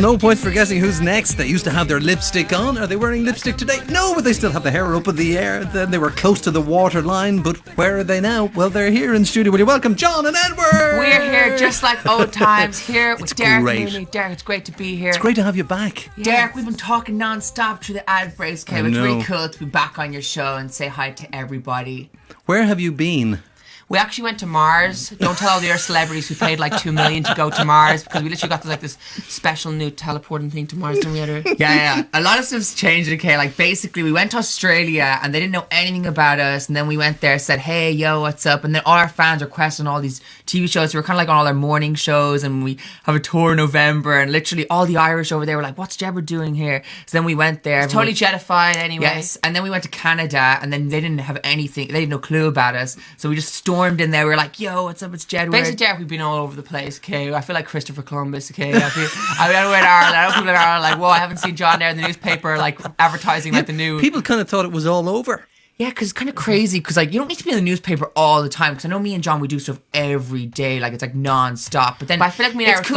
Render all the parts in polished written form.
no points for guessing who's next. They used to have their lipstick on. Are they wearing lipstick today? No, but they still have the hair up in the air. Then they were close to the water line, but where are they now? Well, they're here in the studio. Will you welcome John and Edward? We're here just like old times, here with Derek great. and Mooney. Derek, it's great to be here. It's great to have you back. Yeah. Derek, we've been talking non-stop through the ad breaks, okay? It's really cool to be back on your show and say hi to everybody. Where have you been? We actually went to Mars. Don't tell all the other celebrities who paid like $2 million to go to Mars, because we literally got this special new teleporting thing to Mars, didn't we, Edward? Yeah. A lot of stuff's changed, okay? Like, basically, we went to Australia and they didn't know anything about us, and then we went there, said, hey, yo, what's up? And then all our fans requested all these TV shows. So we're kind of like on all our morning shows, and we have a tour in November, and literally all the Irish over there were like, what's Jedward doing here? So then we went there. It's totally jetified anyway. Yes. And then we went to Canada, and then they didn't have anything. They had no clue about us. So we just stormed in there. We were like, yo, what's up? It's Jedward. Basically, Derek, we've been all over the place, okay? I feel like Christopher Columbus, okay? I know we're in Ireland. I know people in Ireland are like, whoa, I haven't seen John there in the newspaper, like, advertising like the new... People kind of thought it was all over. Yeah, because it's kind of crazy, because like you don't need to be in the newspaper all the time, because I know me and John, we do stuff every day, like it's like non-stop, but then I feel like me and it's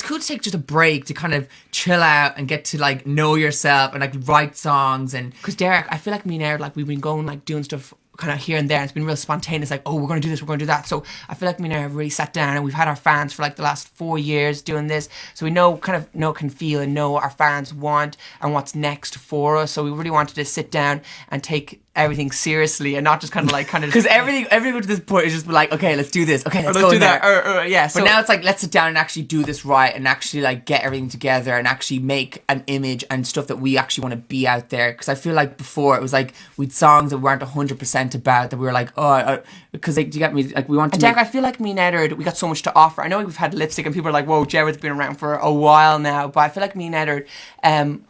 cool to take just a break to kind of chill out and get to like know yourself and like write songs. And because Derek, I feel like me and Eric, like we've been going like doing stuff kind of here and there, and it's been real spontaneous, like, oh, we're going to do this, we're going to do that. So I feel like me and I have really sat down, and we've had our fans for like the last 4 years doing this, so we can feel and know what our fans want and what's next for us. So we really wanted to sit down and take everything seriously and not just because everything to this point is just like, okay, let's do this, okay, let's go do there. that. Yeah, so, but now it's like, let's sit down and actually do this right, and actually like get everything together and actually make an image and stuff that we actually want to be out there. Because I feel like before it was like we'd songs that weren't 100% about, that we were like, because like, do you get me? Like we want to. Derek, I feel like me and Edward, we got so much to offer. I know we've had lipstick and people are like, whoa, Jedward's been around for a while now, but I feel like me and Edward,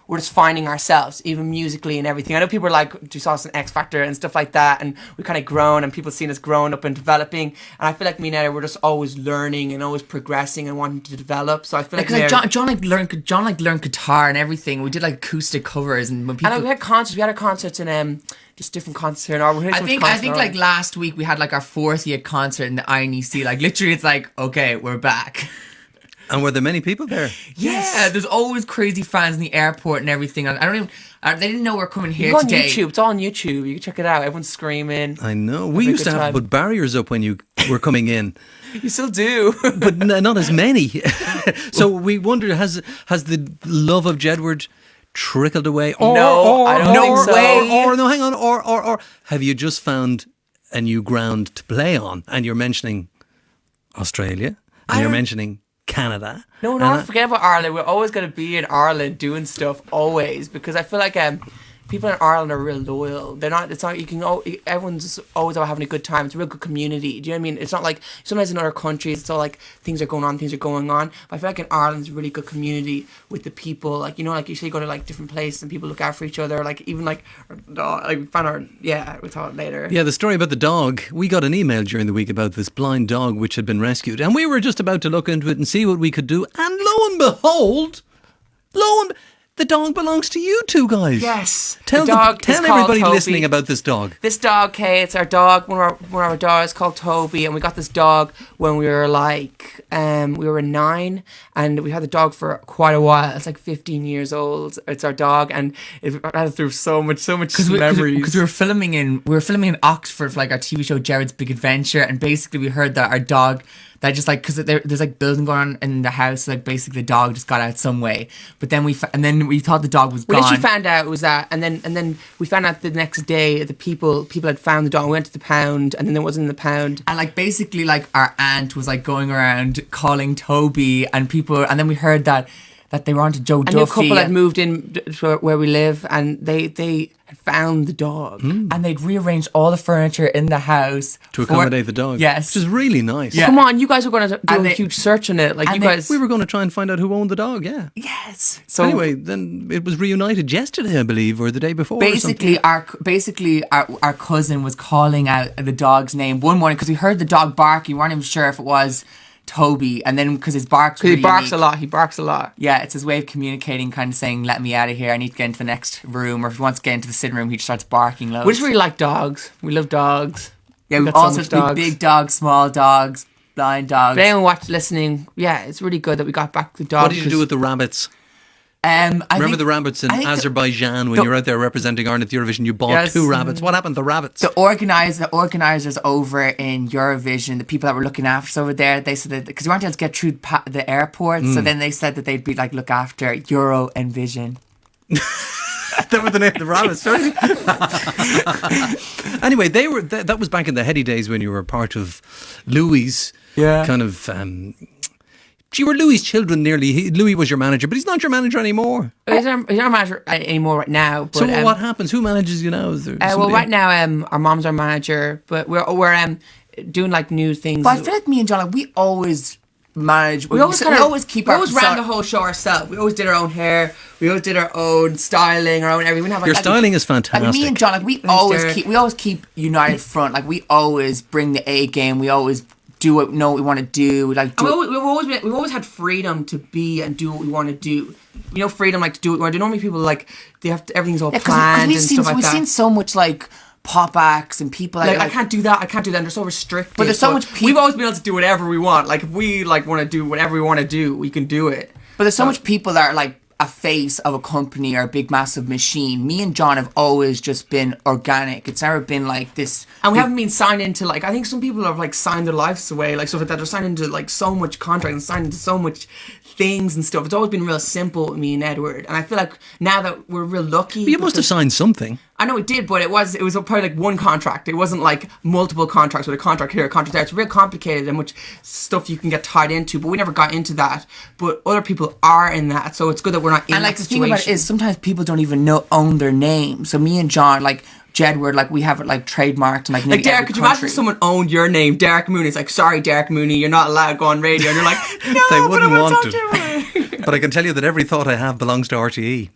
we're just finding ourselves, even musically and everything. I know people are like, you saw us in X Factor and stuff like that, and we kind of grown, and people seen us growing up and developing. And I feel like me and Edward, we're just always learning and always progressing and wanting to develop. So I feel like John learned guitar and everything. We did like acoustic covers, and when people... And we had concerts. We had our concerts in just different concerts here in Ireland. I think like last week we had like our 4th year concert in the INEC. Like literally, it's like, okay, we're back. And were there many people there? Yes. Yeah, there's always crazy fans in the airport and everything. They didn't know we were coming here on today. YouTube. It's all on YouTube. You can check it out. Everyone's screaming. I know. We used to have to put barriers up when you were coming in. You still do. But not as many. So we wondered, has the love of Jedward trickled away? I don't think so. Or have you just found a new ground to play on? And you're mentioning Australia, and you're mentioning Canada. No, forget about Ireland. We're always going to be in Ireland doing stuff, always, because I feel like people in Ireland are real loyal. They're not. It's not. Everyone's always out having a good time. It's a real good community. Do you know what I mean? It's not like sometimes in other countries it's all like things are going on. But I feel like in Ireland it's a really good community with the people. Like, you know, like you say, you go to like different places and people look out for each other. Like even like our dog, like we found our we'll talk later. Yeah, the story about the dog. We got an email during the week about this blind dog which had been rescued, and we were just about to look into it and see what we could do. And lo and behold, the dog belongs to you two guys. Yes. Tell everybody listening about this dog. This dog, Kay, it's our dog. One of our dogs called Toby, and we got this dog when we were like, we were 9, and we had the dog for quite a while. It's like 15 years old. It's our dog, and it had through so much memories. Because we were filming in Oxford for like our TV show Jared's Big Adventure, and basically we heard that our dog, that just like, because there's like building going on in the house, like basically the dog just got out some way. But then we thought the dog was gone. We literally found out it was that, and then we found out the next day the people had found the dog. We went to the pound, and then it wasn't in the pound. And like basically like our aunt was like going around calling Toby, and people, and then we heard that they were onto Joe Duffy. A new couple had moved in to where we live, and they had found the dog. And they'd rearranged all the furniture in the house to accommodate the dog. Yes. Which is really nice. Yeah. Come on, you guys were going to do a huge search on it. Like we were going to try and find out who owned the dog, yeah. Yes. So anyway, then it was reunited yesterday, I believe, or the day before. Basically, our cousin was calling out the dog's name one morning because we heard the dog barking. We weren't even sure if it was Toby, and then because his barks really he barks a lot. Yeah, it's his way of communicating, kind of saying, let me out of here, I need to get into the next room, or if he wants to get into the sitting room he just starts barking loads. We just really like dogs. We love dogs. Yeah, we've also got big dogs, small dogs, blind dogs. But anyone listening, yeah, it's really good that we got back the dog. What did you do with the rabbits? Remember the rabbits in Azerbaijan when you were out there representing Ireland at Eurovision? You bought 2 rabbits. What happened to the rabbits? The organisers over in Eurovision, the people that were looking after us over there, they said that because we weren't able to get through the airport, so then they said that they'd be like look after Euro and Vision. That was the name of the rabbits. Anyway, that was back in the heady days when you were part of Louis' kind of. You were Louis' children nearly. Louis was your manager, but he's not your manager anymore. He's not manager anymore right now. But, so what happens? Who manages you now? Well, right now, our mom's our manager, but we're doing like new things. But I feel like me and John, like, we always manage. We always ran the whole show ourselves. We always did our own hair. We always did our own styling, our own everything. We have your styling is fantastic. Like me and John, like we always keep united front. Like we always bring the A game. We always do what we want to do. We've always had freedom to be and do what we want to do. Freedom like to do what we want to do. Normally people like they have to, everything's all planned and stuff like that. We've seen so much like pop acts and people like I can't do that. And they're so restricted. But there's so much people. We've always been able to do whatever we want. Like if we like want to do whatever we want to do, we can do it. But there's so much people that are like a face of a company or a big massive machine. Me and John have always just been organic. It's never been like this. And we haven't been signed into like, I think some people have like signed their lives away, like stuff like that. They're signed into like so much contract and signed into so much things and stuff. It's always been real simple with me and Edward. And I feel like now that we're real lucky. But you must have signed something. I know it did, but it was probably like one contract. It wasn't like multiple contracts with a contract here, a contract there. It's real complicated and much stuff you can get tied into, but we never got into that. But other people are in that, so it's good that we're not in that situation. And like the thing about it is sometimes people don't even own their name. So me and John, like Jedward, like we have it like trademarked and like Derek, could you imagine if someone owned your name, Derek Mooney? It's like, sorry, Derek Mooney, you're not allowed to go on radio. And you're like, no, they wouldn't want to. But I can tell you that every thought I have belongs to RTE.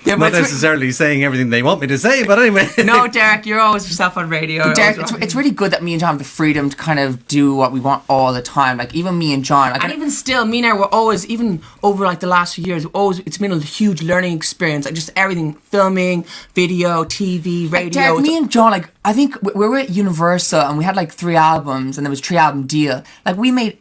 Not necessarily saying everything they want me to say, but anyway. No, Derek, you're always yourself on radio. But Derek, it's really good that me and John have the freedom to kind of do what we want all the time. Like even me and John, like, and even still, me and I were always, even over like the last few years, it's been a huge learning experience. Like just everything, filming, video, TV, radio. Like Derek, me and John, like I think we were at Universal and we had like 3 albums and there was a 3-album deal. Like we made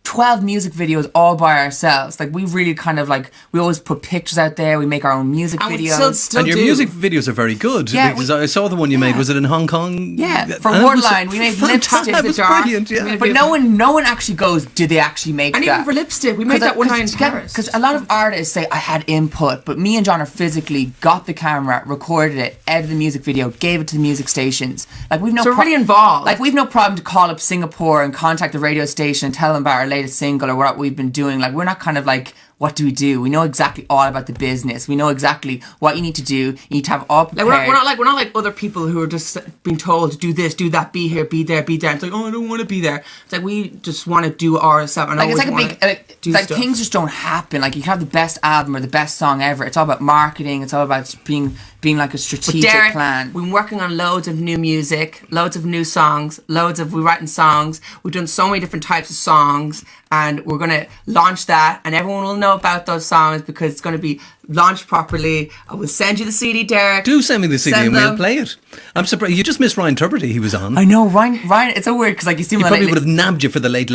12 music videos all by ourselves. Like we really kind of like, we always put pictures out there, we make our own music videos. And your music videos are very good. Yeah, because I saw the one you made. Was it in Hong Kong? Yeah, for Wordline. We made lipstick. That was brilliant, yeah. But no one actually goes, did they actually make that? And even for lipstick, we made that one night in Paris. Because a lot of artists say, I had input, but me and John are physically got the camera, recorded it, edited the music video, gave it to the music stations. Like we've no we're really involved. Like we've no problem to call up Singapore and contact the radio station and tell them about our latest single or what we've been doing. Like we're not kind of like, what do we do? We know exactly all about the business. We know exactly what you need to do. You need to have all prepared. Like we're not like other people who are just being told to do this, do that, be here, be there, be there. It's like, oh, I don't want to be there. It's like we just want to do ourselves. And like it's like a big like things just don't happen. Like you can have the best album or the best song ever. It's all about marketing. It's all about being like a strategic plan. We've been working on loads of new music, loads of new songs, we're writing songs. We've done so many different types of songs, and we're going to launch that, and everyone will know about those songs because it's going to be launched properly. I will send you the CD, Derek. Do send me the CD and we'll play it. I'm surprised. You just missed Ryan Tuberty. He was on. I know, Ryan, it's so weird because like you see him. He probably would have nabbed you for the late.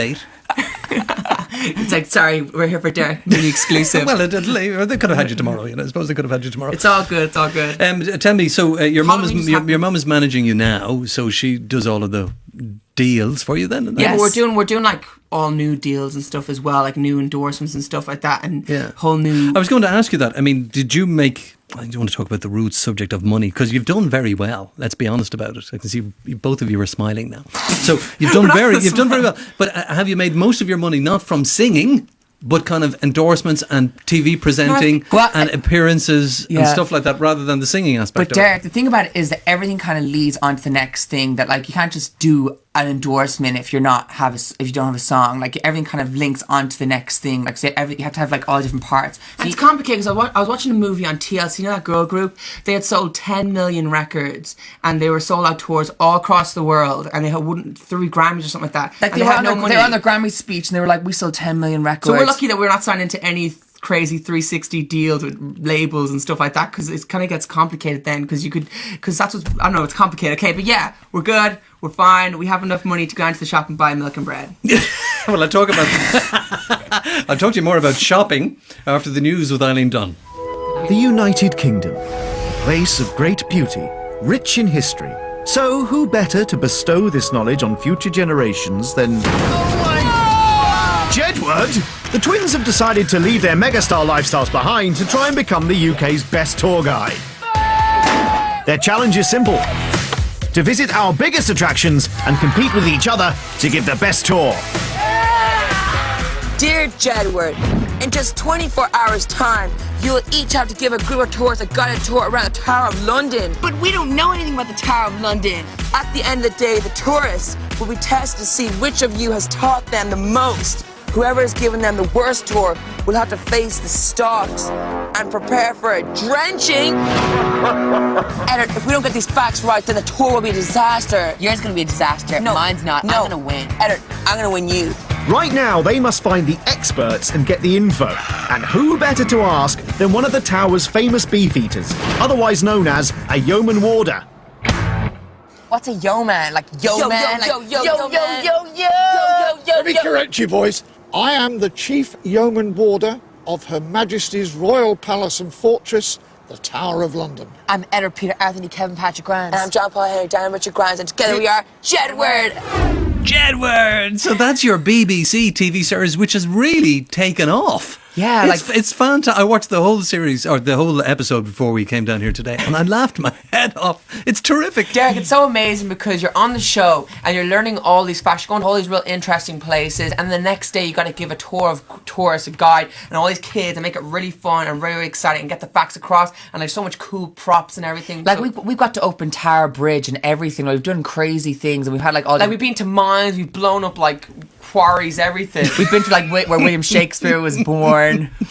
It's like, sorry, we're here for Derek, really exclusive. Well, they could have had you tomorrow. I suppose they could have had you tomorrow. It's all good. Tell me, so your mum is managing you now, so she does all of the deals for you then? Yeah, but we're doing like all new deals and stuff as well, like new endorsements and stuff like that, and whole new. I was going to ask you that. I mean, did you make? I don't want to talk about the root subject of money because you've done very well. Let's be honest about it. I can see both of you are smiling now. So you've done very well. But have you made most of your money not from singing, but kind of endorsements and TV presenting and appearances and stuff like that, rather than the singing aspect? But Derek, the thing about it is that everything kind of leads on to the next thing. That like you can't just do an endorsement if you don't have a song. Like everything kind of links onto the next thing. Like say you have to have like all different parts. And it's complicated because I was watching a movie on TLC, you know that girl group? They had sold 10 million records and they were sold out tours all across the world, and they had won 3 Grammys or something like that. Like they were on their Grammy speech and they were like, we sold 10 million records. So we're lucky that we're not signed into any crazy 360 deals with labels and stuff like that, because it kind of gets complicated then, because that's what, I don't know, it's complicated. Okay, but yeah, we're good, we're fine, we have enough money to go into the shop and buy milk and bread. Well, I'll talk to you more about shopping after the news with Eileen Dunn. The United Kingdom, a place of great beauty, rich in history. So who better to bestow this knowledge on future generations than... Jedward! The twins have decided to leave their megastar lifestyles behind to try and become the UK's best tour guide. Their challenge is simple: to visit our biggest attractions and compete with each other to give the best tour. Dear Jedward, in just 24 hours' time, you'll each have to give a group of tourists a guided tour around the Tower of London. But we don't know anything about the Tower of London. At the end of the day, the tourists will be tested to see which of you has taught them the most. Whoever has given them the worst tour will have to face the stocks and prepare for a drenching. Edward, if we don't get these facts right, then the tour will be a disaster. Yours is going to be a disaster. No, mine's not. No. I'm going to win. Edward, I'm going to win you. Right now, they must find the experts and get the info. And who better to ask than one of the tower's famous beefeaters, otherwise known as a yeoman warder. What's a yeoman? Like yeoman? Let me correct you, boys. I am the Chief Yeoman Warder of Her Majesty's Royal Palace and Fortress, the Tower of London. I'm Edward Peter Anthony Kevin Patrick Grimes. And I'm John Paul Henry Diana Richard Grimes, and together we are Jedward. Jedward! So that's your BBC TV series, which has really taken off. Yeah, it's fantastic. I watched the whole series, or the whole episode before we came down here today, and I laughed my head off. It's terrific. Derek, it's so amazing because you're on the show and you're learning all these facts, you're going to all these real interesting places, and the next day you got to give a tour of tourists, a guide, and all these kids, and make it really fun and really, really exciting, and get the facts across, and there's so much cool props and everything. Like, so, we've got to open Tower Bridge and everything. Like, we've done crazy things, and we've had like all. Like, we've been to mines, we've blown up like quarries, everything. We've been to like where William Shakespeare was born.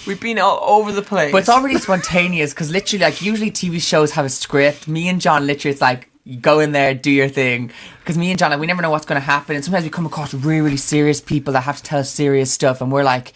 We've been all over the place. But it's all really spontaneous, because literally, like, usually TV shows have a script. Me and John, literally, it's like, you go in there, do your thing. Because me and John, like, we never know what's going to happen. And sometimes we come across really, really serious people that have to tell us serious stuff, and we're like,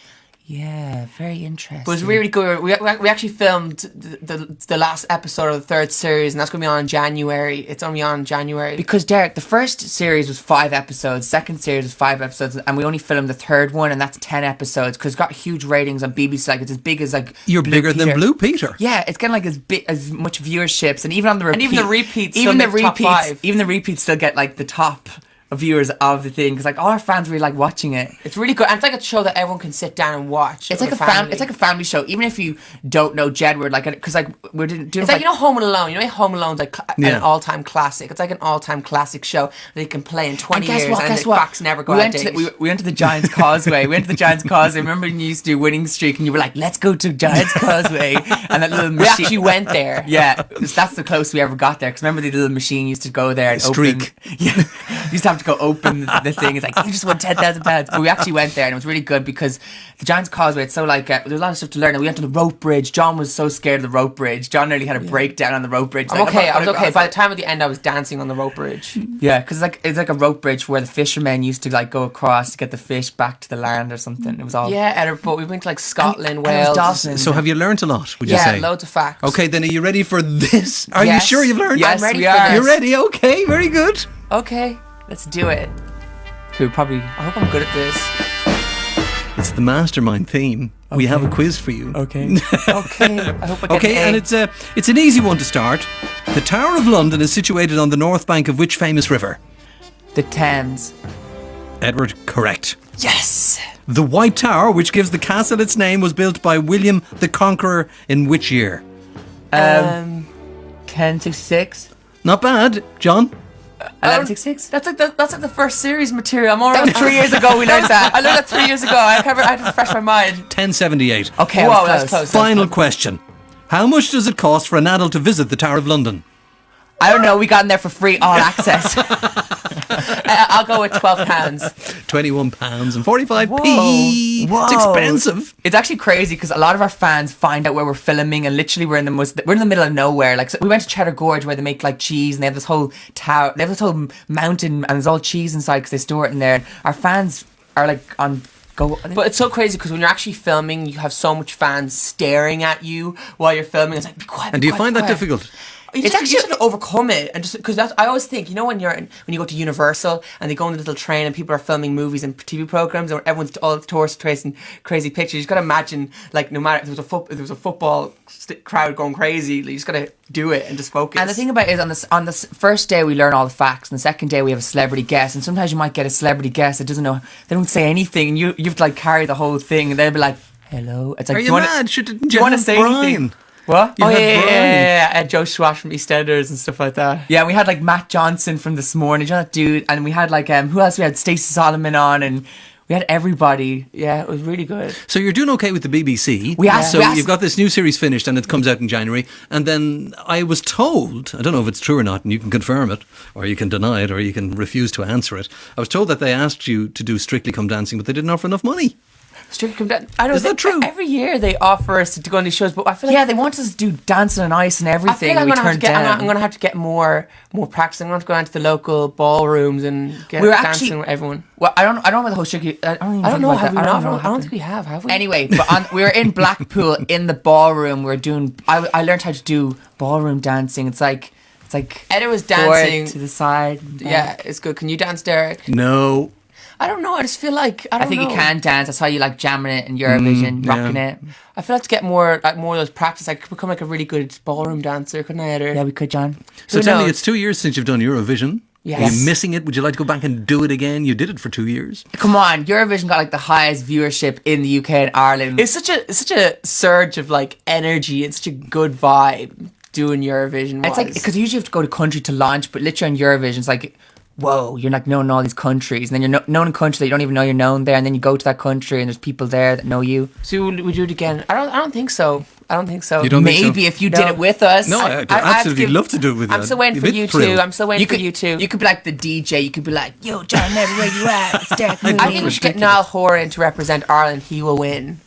yeah, very interesting. But it was really good. We actually filmed the last episode of the third series, and that's going to be on in January. It's only on in January. Because, Derek, the first series was 5 episodes, second series was 5 episodes, and we only filmed the third one, and that's 10 episodes, because it's got huge ratings on BBC. Like, it's as big as, like, You're bigger than Blue Peter. Yeah, it's getting, like, as much viewerships, and even on the repeat, and even the repeats still make top 5. Even the repeats still get, like, the top viewers of the thing, because like all our fans really like watching it. It's really good, and it's like a show that everyone can sit down and watch. It's like it's like a family show, even if you don't know Jedward, like, because like we're doing. It's like, you know, Home Alone. You know, Home Alone's like an all-time classic. It's like an all-time classic show that you can play in 20 years, and the facts never go out of date. We went to the Giants Causeway. Remember when you used to do Winning Streak, and you were like, "Let's go to Giants Causeway," and that little machine. We actually went there. Yeah, that's the closest we ever got there. Because remember, the little machine used to go there and Streak. Open. Yeah, you used to have to go open the thing. It's like, you just won £10,000. But we actually went there, and it was really good, because the Giants Causeway, it's so like there's a lot of stuff to learn. And we went to the rope bridge. John was so scared of the rope bridge. John nearly had a breakdown on the rope bridge. I was okay. By the time at the end, I was dancing on the rope bridge. Yeah, because it's like a rope bridge where the fishermen used to like go across to get the fish back to the land or something. It was all but we went to like Scotland, Wales. So have you learned a lot, would you say? Yeah, loads of facts. Okay, then are you ready for this? Are you sure you've learned? Yes, I'm ready we for are. this. You're ready? Okay, very good. Okay, let's do it. I hope I'm good at this. It's the Mastermind theme. Okay. We have a quiz for you. Okay. Okay. I hope I get Okay, an A. and it's an easy one to start. The Tower of London is situated on the north bank of which famous river? The Thames. Edward, correct. Yes. The White Tower, which gives the castle its name, was built by William the Conqueror in which year? 1066. Not bad, John. 1166. That's like the first series material. I'm already. That was 3 years ago. We learned that. I learned that 3 years ago. I had to refresh my mind. 1078. Okay, Whoa, that's close. Final question. How much does it cost for an adult to visit the Tower of London? I don't know. We got in there for free, all access. I'll go with £12. £21 and 45p. Whoa. It's expensive. It's actually crazy, because a lot of our fans find out where we're filming, and literally we're in the middle of nowhere. Like, so we went to Cheddar Gorge, where they make like cheese, and they have this whole tower, they have this whole mountain, and there's all cheese inside because they store it in there. And our fans are like on go. But it's so crazy because when you're actually filming, you have so much fans staring at you while you're filming. It's like, be quiet. And do you find that difficult? It's actually you just have to overcome it, and just because I always think, you know, when you go to Universal and they go on the little train and people are filming movies and TV programs and everyone's all the tourists tracing crazy pictures. You just gotta imagine, like, no matter if there was a football crowd going crazy, you just gotta do it and just focus. And the thing about it is, on the first day we learn all the facts, and the second day we have a celebrity guest, and sometimes you might get a celebrity guest that doesn't know, they don't say anything, and you have to like carry the whole thing, and they'll be like, "Hello." It's like, Are you mad? Do you want to say anything? What? Oh yeah, Joe Schwartz from EastEnders and stuff like that. Yeah, we had like Matt Johnson from This Morning, you know that dude, and we had like who else? We had Stacey Solomon on, and we had everybody. Yeah, it was really good. So you're doing okay with the BBC. So you've got this new series finished and it comes out in January. And then I was told, I don't know if it's true or not, and you can confirm it, or you can deny it, or you can refuse to answer it. I was told that they asked you to do Strictly Come Dancing, but they didn't offer enough money. Strictly Come Dancing. I don't Is that true? Every year they offer us to go on these shows, but I feel like they want us to do dancing on ice and everything. I'm we gonna turned down. I'm gonna have to get more practice. I'm gonna have to go down to the local ballrooms and get dancing with everyone. Well, I don't know the whole Strictly. I don't know. I don't think we have we? Anyway, but we were in Blackpool in the ballroom. We were doing. I learned how to do ballroom dancing. It's like Edda was dancing to the side. Yeah, it's good. Can you dance, Derek? No. I don't know. I just feel like I think you can dance. That's how you like jamming it in Eurovision, rocking it. I feel like to get more of those practice, I could become like a really good ballroom dancer, couldn't I, Edda? Yeah, we could, John. So tell me, it's 2 years since you've done Eurovision. Yes. Are you missing it? Would you like to go back and do it again? You did it for 2 years. Come on, Eurovision got like the highest viewership in the UK and Ireland. It's such a surge of like energy. It's such a good vibe doing Eurovision. It's like, because usually you have to go to country to launch, but literally on Eurovision, it's like, whoa, you're like known in all these countries, and then you're known in a country that you don't even know you're known there, and then you go to that country and there's people there that know you. So would we do it again? I don't think so. You don't think so? Maybe if you did it with us. No, I'd absolutely love to do it with you. I'm still waiting for you two. You could be like the DJ. You could be like, yo, John, everywhere you at, it's Derek Mooney. I think we should get Niall Horan to represent Ireland. He will win.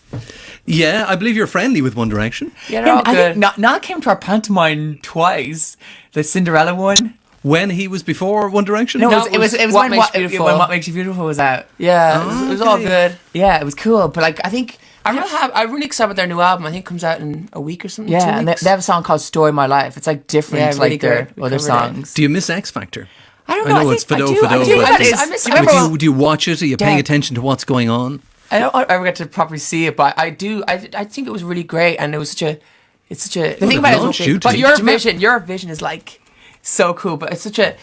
Yeah, I believe you're friendly with One Direction. Yeah, they're all good. Niall came to our pantomime twice. The Cinderella one. When he was before One Direction? No, it was What Makes You Beautiful. when What Makes You Beautiful was out. Yeah, it was all good. Yeah, it was cool. But like, I think I'm really excited about their new album. I think it comes out in a week or something. Yeah, and they have a song called "Story of My Life." It's like different, like their other songs. Do you miss X Factor? I don't know. I know it's Fido. Do you watch it? Are you paying attention to what's going on? I don't ever get to properly see it, but I do. I think it was really great, and it was such a. The thing about it, but Eurovision is like so cool, but it's such a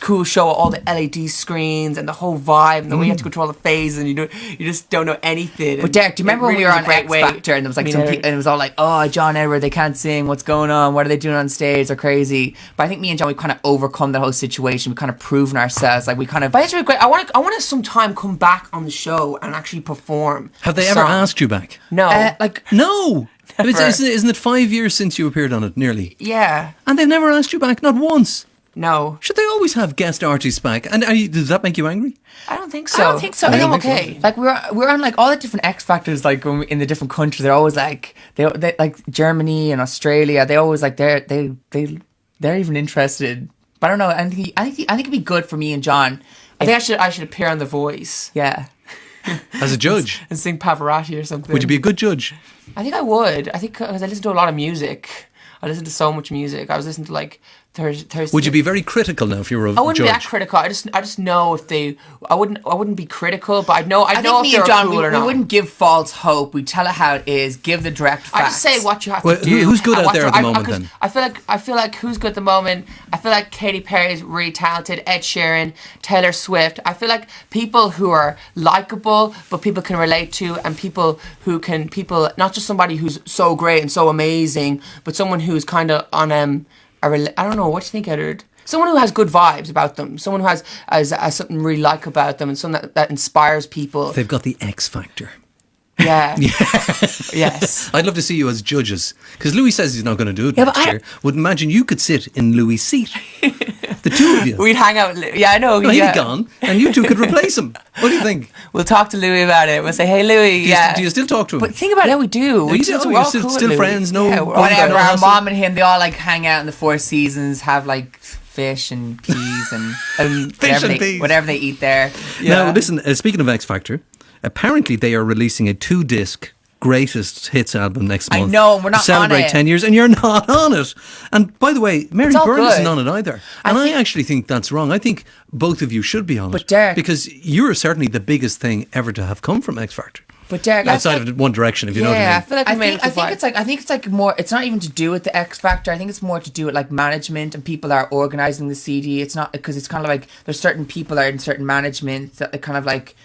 cool show, all the LED screens and the whole vibe, and the way you have to go through all the phases, and you just don't know anything. But Derek, do you remember when we were on X Factor and there was like some people, and it was all like, oh, John Edward, they can't sing, what's going on, what are they doing on stage, they're crazy. But I think me and John, we kind of overcome that whole situation, we kind of proven ourselves, like we kind of. But it's really great. I want to sometime come back on the show and actually perform. Have they ever asked you back? No. No. Isn't it 5 years since you appeared on it, nearly? Yeah. And they've never asked you back, not once. No. Should they always have guest artists back? And does that make you angry? I don't think so. I think I'm okay. Like we're on like all the different X Factors, like when in the different countries. They're always like they like Germany and Australia. They always like they're even interested. But I don't know. I think it'd be good for me and John. I think I should appear on The Voice. Yeah. As a judge? And sing Pavarotti or something. Would you be a good judge? I think I would. I think because I listen to a lot of music. I listen to so much music. I was listening to like Thursday. Would you be very critical now if you were a judge? I wouldn't be that critical. I just know if they. I wouldn't be critical, but I'd know if they're cool or not. We wouldn't give false hope. We tell it how it is. Give the direct facts. I just say what you have to do. Who's good out there at the moment then? I feel like who's good at the moment. I feel like Katy Perry's really talented. Ed Sheeran, Taylor Swift. I feel like people who are likable, but people can relate to, and people not just somebody who's so great and so amazing, but someone who's kind of on I don't know, what do you think, Edward? Someone who has good vibes about them. Someone who has something really like about them, and something that inspires people. They've got the X Factor. Yeah. Yes. I'd love to see you as judges. Because Louis says he's not going to do it next year. Would imagine you could sit in Louis' seat. The two of you. We'd hang out. Yeah, I know. No, he'd be gone, and you two could replace him. What do you think? We'll talk to Louis about it. We'll say, hey, Louis. Do you still talk to him? But think about it. Yeah, we do. You're still friends? No. Yeah, whatever. Our mom and him, they all like hang out in the Four Seasons, have like fish and peas and fish and peas. Whatever they eat there. Yeah. Now, listen, speaking of X Factor, Apparently, they are releasing a 2-disc greatest hits album next month. I know, we're not to celebrate on it. 10 years, and you're not on it. And by the way, Mary It's all Byrne good. isn't on it either. And I actually think that's wrong. I think both of you should be on But it. Derek- because you're certainly the biggest thing ever to have come from X Factor. But Derek, Outside of One Direction, if you know what I Yeah, I mean. feel like we I made think, it I too think far. it's like I think it's like more. It's not even to do with the X Factor. I think it's more to do with like management and people that are organizing the CD. It's not because it's kind of like there's certain people that are in certain management that kind of like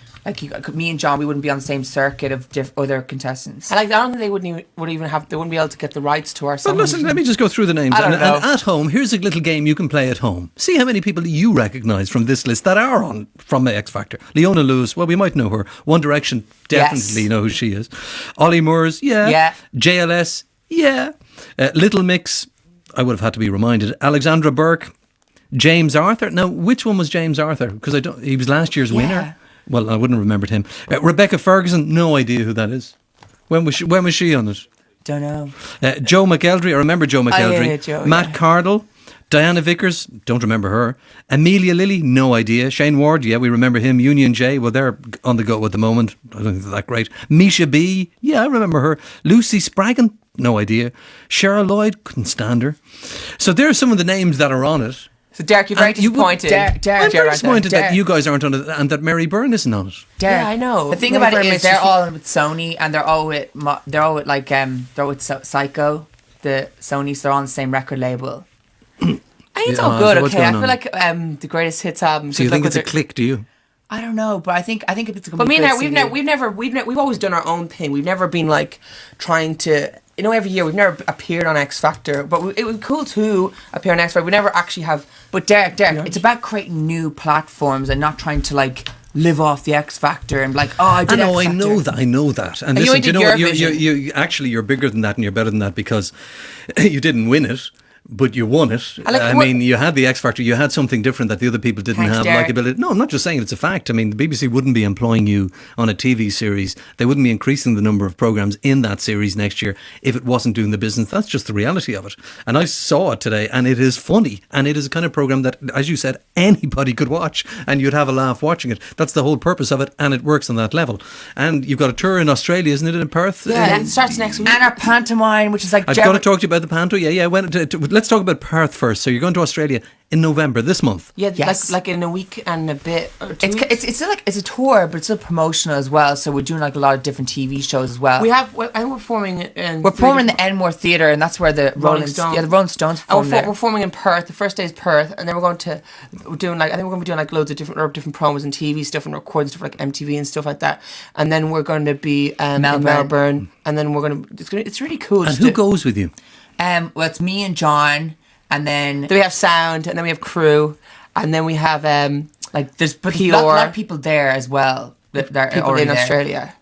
me and John, we wouldn't be on the same circuit of other contestants. I don't think they wouldn't be able to get the rights to our But songs. listen, let me just go through the names. I don't know. And at home, here's a little game you can play at home. See how many people you recognise from this list that are on from the X Factor. Leona Lewis, well, we might know her. One Direction, definitely know who she is. Ollie Moores, yeah. JLS, yeah. Little Mix, I would have had to be reminded. Alexandra Burke, James Arthur. Now, which one was James Arthur? Because he was last year's winner. Well, I wouldn't have remembered him. Rebecca Ferguson, no idea who that is. When was she on it? Don't know. Joe McElderry, I remember Joe McElderry. yeah, Joe, Matt Cardle, Diana Vickers, don't remember her. Amelia Lilly, no idea. Shane Ward, yeah, we remember him. Union J, well, they're on the go at the moment. I don't think they're that great. Misha B, yeah, I remember her. Lucy Spraggan, no idea. Cheryl Lloyd, couldn't stand her. So there are some of the names that are on it. So Derek, you're very disappointed. I'm very disappointed that you guys aren't on it and that Mary Byrne isn't on it. Derek, Yeah, I know. The thing Mary about Byrne it is makes they're you- all with Sony and they're all with Psycho, the Sony. So they're on the same record label. I think it's Yeah, all good. so what's Okay, I going feel on? like the greatest hits album. So you think it's a click, do you? I don't know, but I think if it's gonna But be me and good her, CD. we've always done our own thing. We've never been like trying to, every year we've never appeared on X Factor. But it would be cool to appear on X Factor. We never actually have. But Derek, it's about creating new platforms and not trying to like live off the X Factor and be like, oh, I did X Factor. I know that. And And you listen, do you know only what? did You actually, you're bigger than that and you're better than that because you didn't win it. But you won it. I mean, you had the X Factor. You had something different that the other people didn't Thanks, have, Derek. likability. No, I'm not just saying it's a fact. I mean, the BBC wouldn't be employing you on a TV series. They wouldn't be increasing the number of programmes in that series next year if it wasn't doing the business. That's just the reality of it. And I saw it today, and it is funny. And it is a kind of programme that, as you said, anybody could watch, and you'd have a laugh watching it. That's the whole purpose of it, and it works on that level. And you've got a tour in Australia, isn't it, in Perth? Yeah, it starts next week. And our pantomime, which is like I've got to talk to you about the panto. Yeah. Let's talk about Perth first. So you're going to Australia in November this month. Yeah, Yes. like in a week and a bit. Or 2 weeks. It's still like it's a tour, but it's still promotional as well. So we're doing like a lot of different TV shows as well. We're performing in. We're performing in the Enmore Theatre, and that's where the Rolling Stones. Yeah, the Rolling Stones And perform there. we're performing in Perth. The first day is Perth, and then we're doing like loads of different promos and TV stuff and recording stuff like MTV and stuff like that. And then we're going to be in Melbourne, and then it's really cool. And who goes with you? Well, it's me and John, and then Then we have sound, and then we have crew, and then we have like there's a PR. lot of people there as well. That are people already in there. Australia.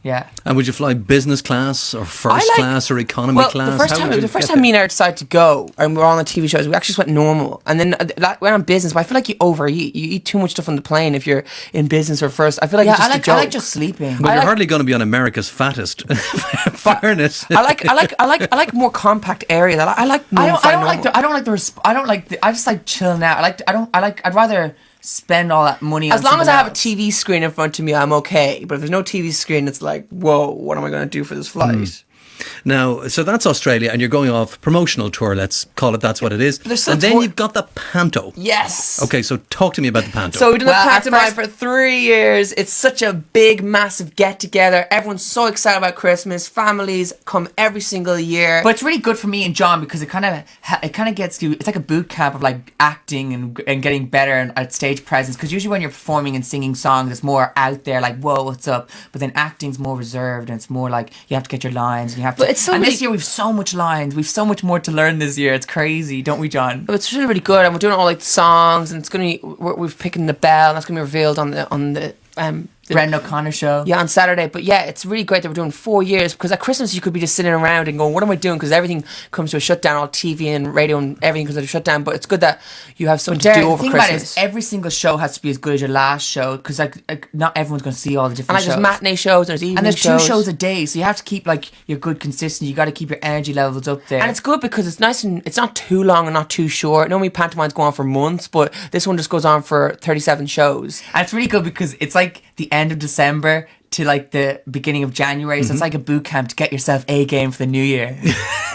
Yeah. And would you fly business class or first class or economy Well, class? the first How would you time get me and Eric decided to go, and we're on the TV shows, we actually just went normal. And then we're on business, but I feel like you overeat. You eat too much stuff on the plane if you're in business or first. I feel like Yeah, it's just a I joke. like just sleeping. But you're hardly going to be on America's Fattest. Fairness. I like more compact areas. I just like chilling out. I'd rather spend all that money as on long as I have a something TV screen in front of me, I'm okay. But if there's no TV screen, it's like, whoa, what am I going to do for this flight? Now, so that's Australia, and you're going off promotional tour, let's call it, that's what it is. There's still And then tour- you've got the panto. Yes. Okay, so talk to me about the panto. So we've done Well, the at pantomime first- for 3 years. It's such a big, massive get together. Everyone's so excited about Christmas. Families come every single year. But it's really good for me and John because it kind of gets you. It's like a boot camp of like acting and getting better at stage presence. Because usually when you're performing and singing songs, it's more out there, like whoa, what's up. But then acting's more reserved and it's more like you have to get your lines and you have to. But it's so and many- this year we've so much lines. We've so much more to learn this year. It's crazy, don't we, John? But it's really, really good, and we're doing all like the songs, and it's gonna be we've picking the bell, and that's gonna be revealed on the Brendan O'Connor show. Yeah, on Saturday. But yeah, it's really great that we're doing 4 years, because at Christmas you could be just sitting around and going, what am I doing? Because everything comes to a shutdown, all TV and radio and everything comes to a shutdown. But it's good that you have something to do over the thing about it Christmas. is every single show has to be as good as your last show because like not everyone's going to see all the And different like shows. there's matinee shows, there's evening and there's shows. 2 shows a day, so you have to keep like your good consistency. You got to keep your energy levels up there. And it's good because it's nice and it's not too long and not too short. Normally pantomimes go on for months, but this one just goes on for 37 shows. And it's really good because it's like the end of December to like the beginning of January, so it's like a boot camp to get yourself A game for the new year.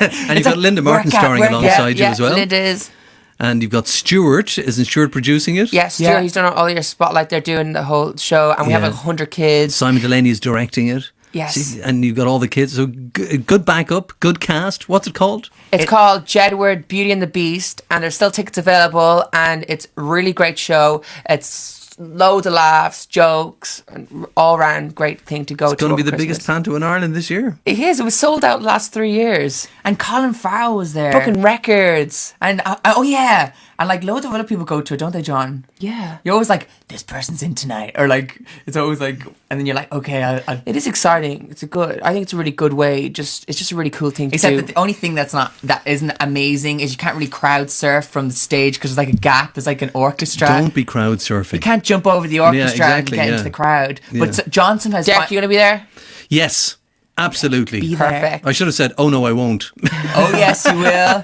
And you've got Linda Martin starring alongside you as well. Linda is. And you've got Stuart. Isn't Stuart producing it? Yes, Stuart, he's done all your spotlight. They're doing the whole show, and we have like 100 kids. Simon Delaney is directing it. Yes. See, and you've got all the kids. So good backup, good cast. What's it called? It's called Jedward, Beauty and the Beast, and there's still tickets available, and it's a really great show. It's loads of laughs, jokes, and all round great thing to go to. It's going to be the Christmas. biggest panto in Ireland this year. It is. It was sold out the last 3 years. And Colin Farrell was there. Fucking records. And oh yeah, and like loads of other people go to it, don't they, John? Yeah. You're always like, this person's in tonight, or like it's always like, and then you're like, okay, I'll It is exciting. I think it's a really good way. It's just a really cool thing to Except do. that the only thing that isn't amazing is you can't really crowd surf from the stage because there's like a gap. There's like an orchestra. Don't be crowd surfing. You can't jump over the orchestra and exactly, get into the crowd. Yeah. But Johnson has. Jack, you going to be there? Yes, absolutely. Be there. Perfect. I should have said, oh no, I won't. Oh yes, you will.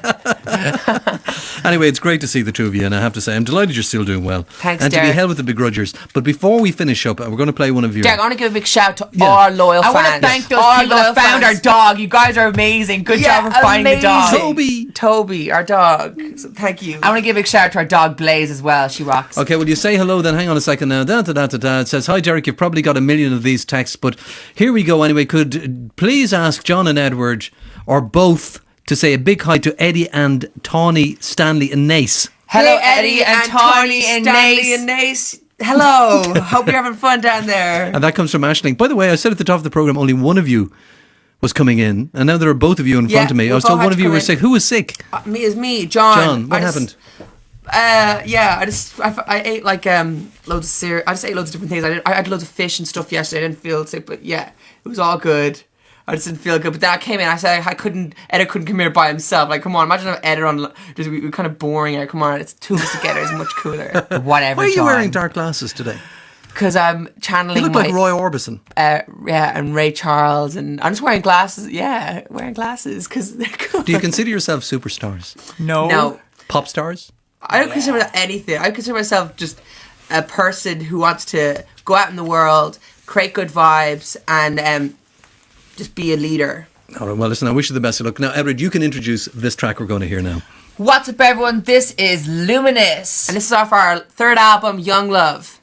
Anyway, it's great to see the two of you, and I have to say, I'm delighted you're still doing well. Thanks, and to be Derek. held with the begrudgers. But before we finish up, we're going to play one of your... Jack, I want to give a big shout to all our loyal I fans. want to thank those All people loyal that found fans. our dog. You guys are amazing. Good job for finding the dog. Toby, our dog. So thank you. I want to give a big shout out to our dog Blaze as well. She rocks. Okay, well, you say hello, then hang on a second now. It says, hi, Derek, you've probably got a million of these texts, but here we go anyway. Could please ask John and Edward, or both, to say a big hi to Eddie and Tawny, Stanley and Nace. Hello, Eddie and Tawny and Nace. Hello. Hope you're having fun down there. And that comes from Aisling. By the way, I said at the top of the programme only one of you was coming in, and now there are both of you in front of me. I was we've all told had one to of you come were in. sick. Who was sick? Me, John. John, what happened? I ate like loads of cereal. I just ate loads of different things. I had loads of fish and stuff yesterday. I didn't feel sick, but yeah, it was all good. I just didn't feel good. But then I came in. I said Ed couldn't come here by himself. Like, come on, imagine if Ed on just we kind of boring here. Come on, it's two of us together. It's much cooler. Whatever. Why are you John. wearing dark glasses today? Because I'm channeling You look like Roy Orbison. and Ray Charles, and I'm just wearing glasses. Yeah, wearing glasses because they're cool. Do you consider yourself superstars? No. Pop stars? I don't consider myself anything. I consider myself just a person who wants to go out in the world, create good vibes, and just be a leader. All right, well, listen, I wish you the best of luck. Now, Edward, you can introduce this track we're going to hear now. What's up, everyone? This is Luminous. And this is off our third album, Young Love.